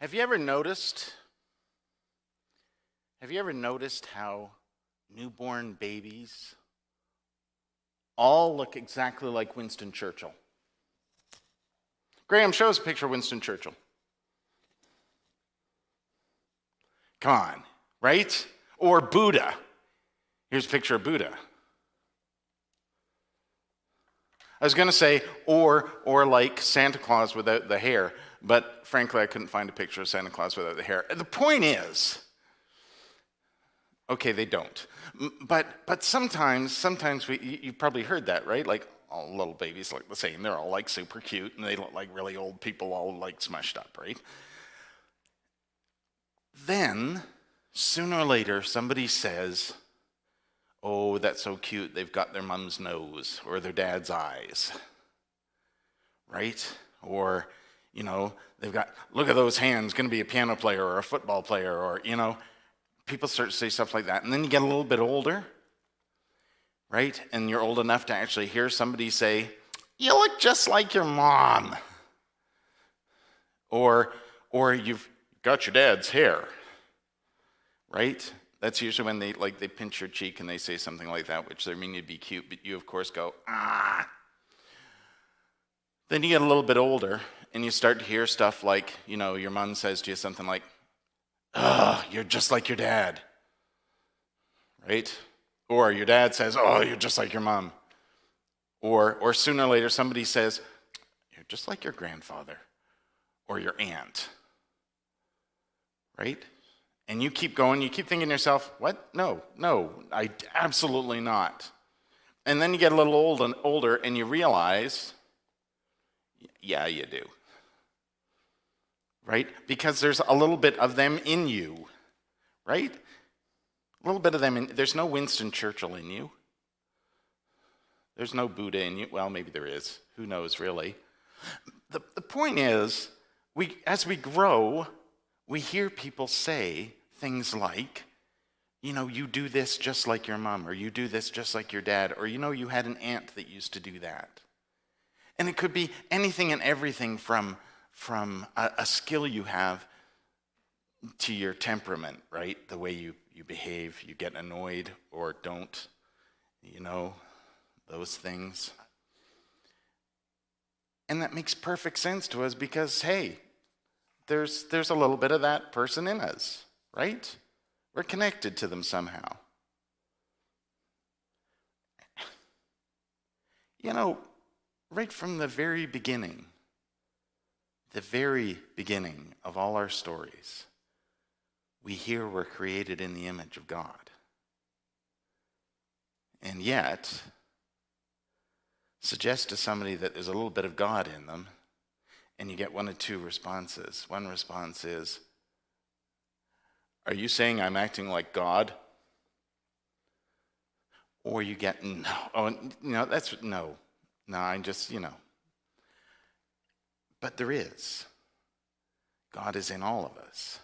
Have you ever noticed? Have you ever noticed how newborn babies all look exactly like Winston Churchill? Graham, show us a picture of Winston Churchill. Come on, right? Or Buddha. Here's a picture of Buddha. I was going to say, or like Santa Claus without the hair, but frankly, I couldn't find a picture of Santa Claus without the hair. The point is, okay, they don't. But sometimes you've probably heard that, right? Like, all little babies look the same. They're all like super cute, and they look like really old people, all like smushed up, right? Then, sooner or later, somebody says, oh, that's so cute, they've got their mom's nose or their dad's eyes, right? Or, they've got, look at those hands, going to be a piano player or a football player, or, people start to say stuff like that. And then you get a little bit older, right? And you're old enough to actually hear somebody say, you look just like your mom. Or you've got your dad's hair, right? That's usually when they pinch your cheek and they say something like that, which they mean to be cute, but you of course go, ah. Then you get a little bit older and you start to hear stuff like, your mom says to you something like, oh, you're just like your dad, right? Or your dad says, oh, you're just like your mom. Or sooner or later somebody says, you're just like your grandfather or your aunt, right? And you keep going, you keep thinking to yourself, what? No, I absolutely not. And then you get a little older and you realize, yeah, you do. Right? Because there's a little bit of them in you, right? A little bit of them there's no Winston Churchill in you. There's no Buddha in you. Well, maybe there is. Who knows, really? The point is, as we grow, we hear people say things like, you do this just like your mom, or you do this just like your dad, or you had an aunt that used to do that. And it could be anything and everything from a skill you have to your temperament, right? The way you behave, you get annoyed or don't, those things. And that makes perfect sense to us because, hey, there's a little bit of that person in us, right? We're connected to them somehow. Right from the very beginning of all our stories, we hear we're created in the image of God. And yet, suggest to somebody that there's a little bit of God in them, and you get one of two responses. One response is, are you saying I'm acting like God? Or you get, no, that's, no, I'm just, But there is. God is in all of us.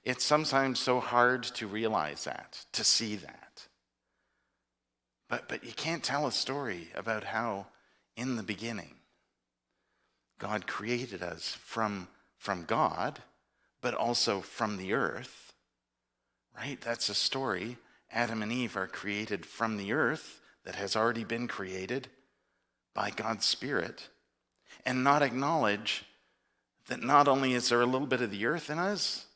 It's sometimes so hard to realize that, to see that. But you can't tell a story about how, in the beginning, God created us from God, but also from the earth, right? That's a story. Adam and Eve are created from the earth that has already been created by God's Spirit, and not acknowledge that not only is there a little bit of the earth in us,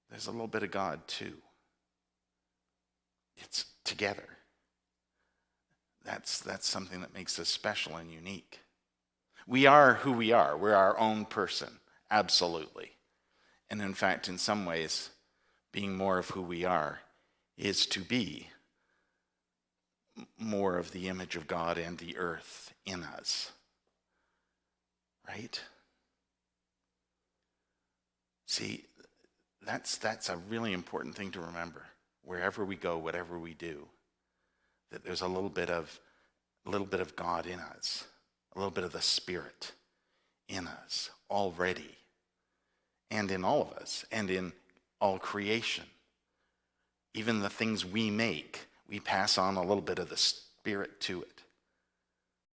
there's a little bit of God too. It's together. That's something that makes us special and unique. We are who we are. We're our own person, absolutely. And in fact, in some ways, being more of who we are is to be more of the image of God and the earth in us. Right? See, that's a really important thing to remember. Wherever we go, whatever we do, that there's a little bit of God in us, a little bit of the Spirit in us already, and in all of us, and in all creation. Even the things we make, we pass on a little bit of the Spirit to it.